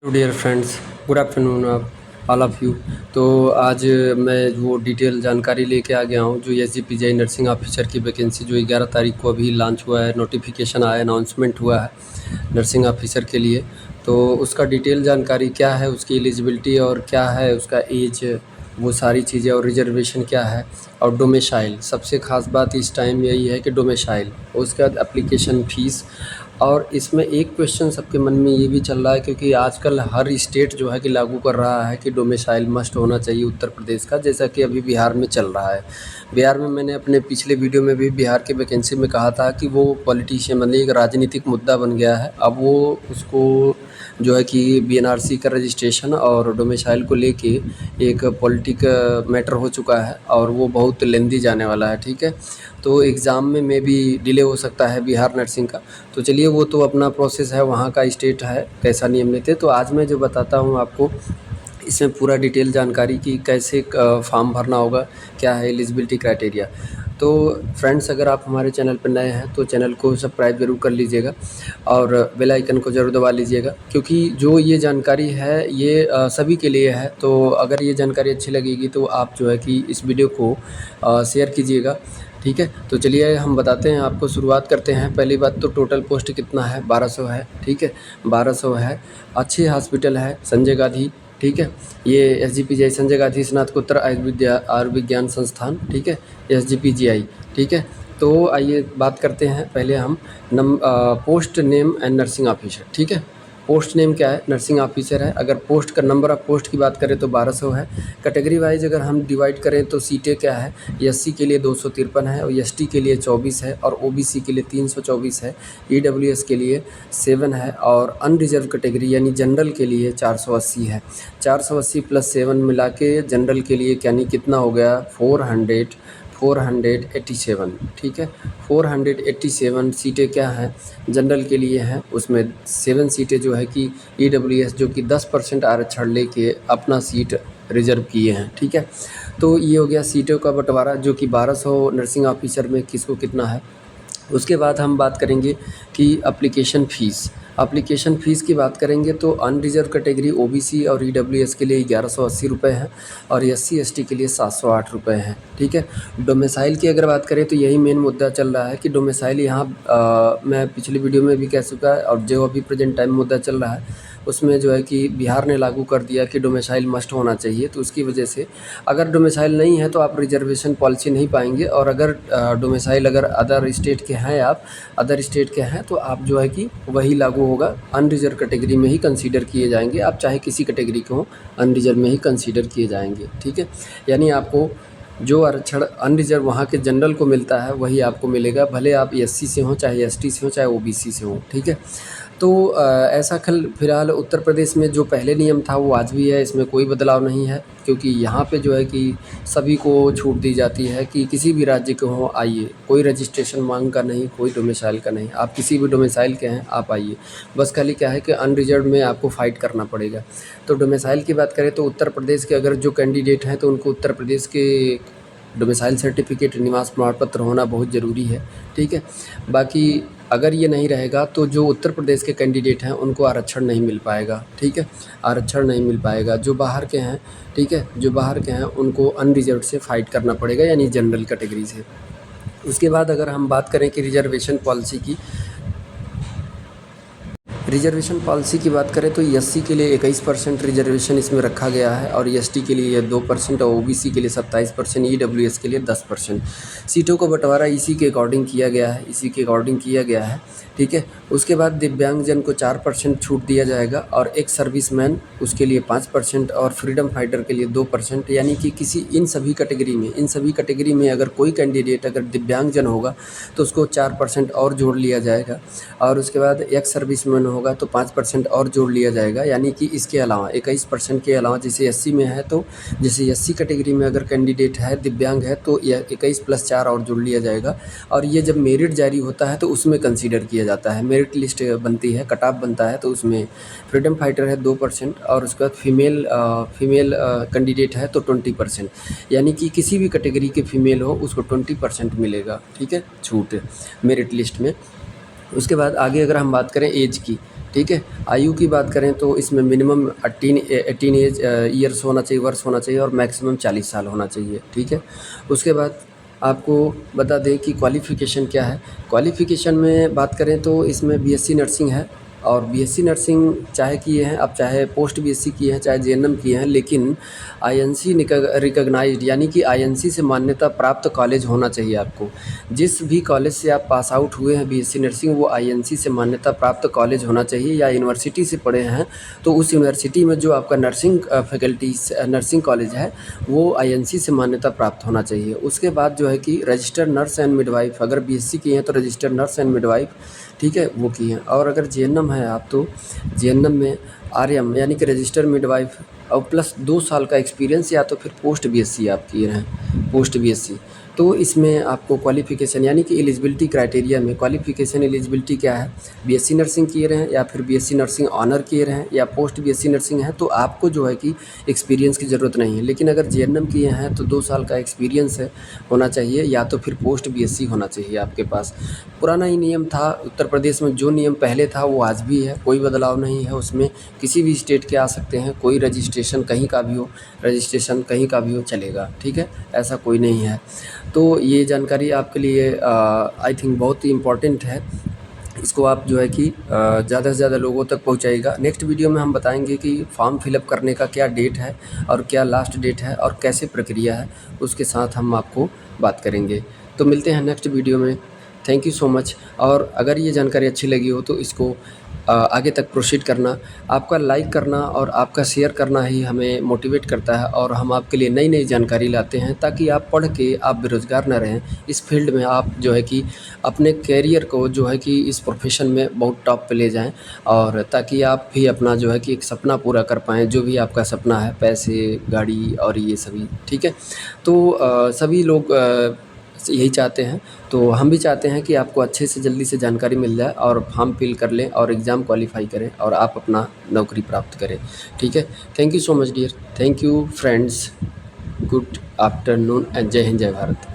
Dear friends, good afternoon आप all of you. तो आज मैं वो डिटेल जानकारी लेके आ गया हूँ जो एसजीपीजीआई नर्सिंग ऑफिसर की वैकेंसी जो 11 तारीख को अभी लॉन्च हुआ है, नोटिफिकेशन आया, अनाउंसमेंट हुआ है नर्सिंग ऑफिसर के लिए। तो उसका डिटेल जानकारी क्या है, उसकी एलिजिबिलिटी और क्या है उसका एज, वो सारी चीज़ें और रिजर्वेशन क्या है और डोमिसाइल। सबसे ख़ास बात इस टाइम यही है कि डोमिसाइल, उसके बाद एप्लीकेशन फ़ीस। और इसमें एक क्वेश्चन सबके मन में ये भी चल रहा है क्योंकि आजकल हर स्टेट जो है कि लागू कर रहा है कि डोमिसाइल मस्ट होना चाहिए उत्तर प्रदेश का, जैसा कि अभी बिहार में चल रहा है। बिहार में मैंने अपने पिछले वीडियो में भी बिहार के वैकेंसी में कहा था कि वो पॉलिटिशियन मतलब एक राजनीतिक मुद्दा बन गया है। अब वो उसको जो है कि बीएनआरसी का रजिस्ट्रेशन और डोमिसाइल को लेके एक पॉलिटिक मैटर हो चुका है और वो बहुत लेंदी जाने वाला है। ठीक है, तो एग्ज़ाम में भी डिले हो सकता है बिहार नर्सिंग का। तो चलिए, वो तो अपना प्रोसेस है, वहाँ का स्टेट है कैसा नियम लेते। तो आज मैं जो बताता हूँ आपको, इसमें पूरा डिटेल जानकारी कि कैसे फॉर्म भरना होगा, क्या है एलिजिबिलिटी क्राइटेरिया। तो फ्रेंड्स, अगर आप हमारे चैनल पर नए हैं तो चैनल को सब्सक्राइब ज़रूर कर लीजिएगा और बेल आइकन को ज़रूर दबा लीजिएगा, क्योंकि जो ये जानकारी है ये सभी के लिए है। तो अगर ये जानकारी अच्छी लगेगी तो आप जो है कि इस वीडियो को शेयर कीजिएगा। ठीक है, तो चलिए हम बताते हैं आपको, शुरुआत करते हैं। पहली बात तो टोटल पोस्ट कितना है, 1200 है। ठीक है, 1200 है। अच्छी हॉस्पिटल है संजय गांधी। ठीक है, ये एसजीपीजीआई संजय गांधी स्नातकोत्तर आयुर्विज्ञान संस्थान। ठीक है, एसजीपीजीआई। ठीक है, तो आइए बात करते हैं पहले हम post name and nursing officer. ठीक है, पोस्ट नेम क्या है, नर्सिंग ऑफिसर है। अगर पोस्ट का नंबर ऑफ़ पोस्ट की बात करें तो 1200 है। कैटेगरी वाइज अगर हम डिवाइड करें तो सीटें क्या है, एससी के लिए 253 है और एसटी के लिए 24 है और ओबीसी के लिए 324 है, ईडब्ल्यूएस के लिए 7 है और अनरिजर्व कैटेगरी यानी जनरल के लिए 480 है। 480 प्लस 7 मिला के जनरल के लिए यानी कितना हो गया, 487। ठीक है, 487 सीटें क्या हैं, जनरल के लिए हैं। उसमें 7 सीटें जो है कि ईडब्ल्यूएस जो कि 10% आरक्षण लेके अपना सीट रिजर्व किए हैं। ठीक है, तो ये हो गया सीटों का बंटवारा जो कि 1200 नर्सिंग ऑफिसर में किसको कितना है। उसके बाद हम बात करेंगे कि एप्लीकेशन फ़ीस। एप्लीकेशन फ़ीस की बात करेंगे तो अनरिजर्व कैटेगरी ओबीसी और ईडब्ल्यूएस के लिए 1180 रुपये है और एससी एसटी के लिए 708 रुपये हैं। ठीक है, डोमिसाइल की अगर बात करें तो यही मेन मुद्दा चल रहा है कि डोमिसाइल यहाँ मैं पिछली वीडियो में भी कह चुका है और जो अभी प्रेजेंट टाइम मुद्दा चल रहा है उसमें जो है कि बिहार ने लागू कर दिया कि डोमिसाइल मस्ट होना चाहिए। तो उसकी वजह से अगर डोमिसाइल नहीं है तो आप रिजर्वेशन पॉलिसी नहीं पाएंगे, और अगर डोमिसाइल अगर अदर स्टेट के हैं, आप अदर स्टेट के हैं तो आप जो है कि वही लागू होगा, अनरिजर्व कैटेगरी में ही कंसीडर किए जाएंगे। आप चाहे किसी कैटेगरी के हों, अनरिजर्व में ही कंसीडर किए जाएंगे। ठीक है, यानी आपको जो आरक्षण अनरिजर्व वहाँ के जनरल को मिलता है वही आपको मिलेगा, भले आप एससी से हों, चाहे एसटी से हों, चाहे ओबीसी से हों। ठीक है, तो ऐसा फ़िलहाल उत्तर प्रदेश में जो पहले नियम था वो आज भी है, इसमें कोई बदलाव नहीं है, क्योंकि यहाँ पे जो है कि सभी को छूट दी जाती है कि किसी भी राज्य के हों आइए, कोई रजिस्ट्रेशन मांग का नहीं, कोई डोमिसाइल का नहीं, आप किसी भी डोमिसाइल के हैं आप आइए। बस खाली क्या है कि अनरिजर्व में आपको फ़ाइट करना पड़ेगा। तो डोमिसाइल की बात करें तो उत्तर प्रदेश के अगर जो कैंडिडेट हैं तो उनको उत्तर प्रदेश के डोमिसाइल सर्टिफिकेट, निवास प्रमाण पत्र होना बहुत ज़रूरी है। ठीक है, बाकी अगर ये नहीं रहेगा तो जो उत्तर प्रदेश के कैंडिडेट हैं उनको आरक्षण नहीं मिल पाएगा। ठीक है, आरक्षण नहीं मिल पाएगा। जो बाहर के हैं, ठीक है, जो बाहर के हैं उनको अनरिजर्व से फ़ाइट करना पड़ेगा, यानी जनरल कैटेगरी से। उसके बाद अगर हम बात करें कि रिजर्वेशन पॉलिसी की, रिजर्वेशन पॉलिसी की बात करें तो एससी के लिए 21% रिजर्वेशन इसमें रखा गया है और एसटी के लिए 2% और ओबीसी के लिए 27%, ईडब्ल्यूएस के लिए 10%। सीटों का बंटवारा इसी के अकॉर्डिंग किया गया है, इसी के अकॉर्डिंग किया गया है। ठीक है, उसके बाद दिव्यांगजन को 4% छूट दिया जाएगा और एक सर्विसमैन उसके लिए 5% और फ्रीडम फाइटर के लिए 2%, यानी कि किसी इन सभी कैटेगरी में अगर कोई कैंडिडेट अगर दिव्यांगजन होगा तो उसको 4% और जोड़ लिया जाएगा। और उसके बाद एक सर्विसमैन होगा तो 5% और जोड़ लिया जाएगा, यानी कि इसके अलावा 21% के अलावा, जैसे एससी में है तो जैसे एससी कैटेगरी में अगर कैंडिडेट है दिव्यांग है तो यह 21 + 4 और जोड़ लिया जाएगा। और ये जब मेरिट जारी होता है तो उसमें कंसीडर किया जाता है, मेरिट लिस्ट बनती है, कट ऑफ बनता है, तो उसमें फ्रीडम फाइटर है 2% और उसके बाद फीमेल कैंडिडेट है तो 20%, यानी कि किसी भी कैटेगरी के फीमेल हो उसको 20% मिलेगा। ठीक है, छूट मेरिट लिस्ट में। उसके बाद आगे अगर हम बात करें एज की, ठीक है। आयु की बात करें तो इसमें मिनिमम 18 एज ईयर्स होना चाहिए, वर्ष होना चाहिए, और मैक्सिमम 40 साल होना चाहिए, ठीक है। उसके बाद आपको बता दें कि क्वालिफ़िकेशन क्या है। क्वालिफ़िकेशन में बात करें तो इसमें बीएससी नर्सिंग है, और बीएससी नर्सिंग चाहे किए हैं आप, चाहे पोस्ट बीएससी किए हैं, चाहे जेएनएम किए हैं, लेकिन आईएनसी रिकॉग्नाइज्ड यानी कि आईएनसी से मान्यता प्राप्त कॉलेज होना चाहिए आपको। जिस भी कॉलेज से आप पास आउट हुए हैं बीएससी नर्सिंग, वो आईएनसी से मान्यता प्राप्त कॉलेज होना चाहिए, या यूनिवर्सिटी से पढ़े हैं तो उस यूनिवर्सिटी में जो आपका नर्सिंग फैकल्टीज नर्सिंग कॉलेज है वो आईएनसी से मान्यता प्राप्त होना चाहिए। उसके बाद जो है कि रजिस्टर्ड नर्स एंड मिडवाइफ, अगर बीएससी किए हैं तो रजिस्टर्ड नर्स एंड मिडवाइफ, ठीक है, वो किए हैं। और अगर जेएनएम है आप तो जेएनएम में आरएम यानी कि रजिस्टर्ड मिडवाइफ और प्लस 2 साल का एक्सपीरियंस, या तो फिर पोस्ट बीएससी आप किए हैं, पोस्ट बीएससी। तो इसमें आपको क्वालिफ़िकेशन यानी कि एलिजिबिलिटी क्राइटेरिया में क्वालिफ़िकेशन एलिजिबिलिटी क्या है, बीएससी नर्सिंग किए रहे हैं, या फिर बीएससी नर्सिंग ऑनर किए रहे हैं, या पोस्ट बीएससी नर्सिंग है, तो आपको जो है कि एक्सपीरियंस की ज़रूरत नहीं है। लेकिन अगर जेएनएम किए हैं तो 2 साल का एक्सपीरियंस है होना चाहिए, या तो फिर पोस्ट बीएससी होना चाहिए आपके पास। पुराना ही नियम था उत्तर प्रदेश में, जो नियम पहले था वो आज भी है, कोई बदलाव नहीं है उसमें। किसी भी स्टेट के आ सकते हैं, कोई रजिस्ट्रेशन कहीं का भी हो, रजिस्ट्रेशन कहीं का भी हो चलेगा, ठीक है, ऐसा कोई नहीं है। तो ये जानकारी आपके लिए आई थिंक बहुत ही इम्पोर्टेंट है। इसको आप जो है कि ज़्यादा से ज़्यादा लोगों तक पहुंचाइएगा। नेक्स्ट वीडियो में हम बताएंगे कि फॉर्म फिलअप करने का क्या डेट है और क्या लास्ट डेट है और कैसे प्रक्रिया है, उसके साथ हम आपको बात करेंगे। तो मिलते हैं नेक्स्ट वीडियो में। Thank you so much. और अगर ये जानकारी अच्छी लगी हो तो इसको आगे तक प्रोसीड करना। आपका लाइक करना और आपका शेयर करना ही हमें मोटिवेट करता है, और हम आपके लिए नई नई जानकारी लाते हैं ताकि आप पढ़ के आप बेरोज़गार ना रहें। इस फील्ड में आप जो है कि अपने कैरियर को जो है कि इस प्रोफेशन में बहुत टॉप पे ले जाएं, और ताकि आप भी अपना जो है कि एक सपना पूरा कर पाएँ, जो भी आपका सपना है, पैसे, गाड़ी और ये सभी, ठीक है। तो सभी लोग यही चाहते हैं। तो हम भी चाहते हैं कि आपको अच्छे से जल्दी से जानकारी मिल जाए और फॉर्म फिल कर लें और एग्ज़ाम क्वालिफाई करें और आप अपना नौकरी प्राप्त करें, ठीक है। Thank you so much dear, thank you friends, good afternoon and जय हिंद, जय भारत।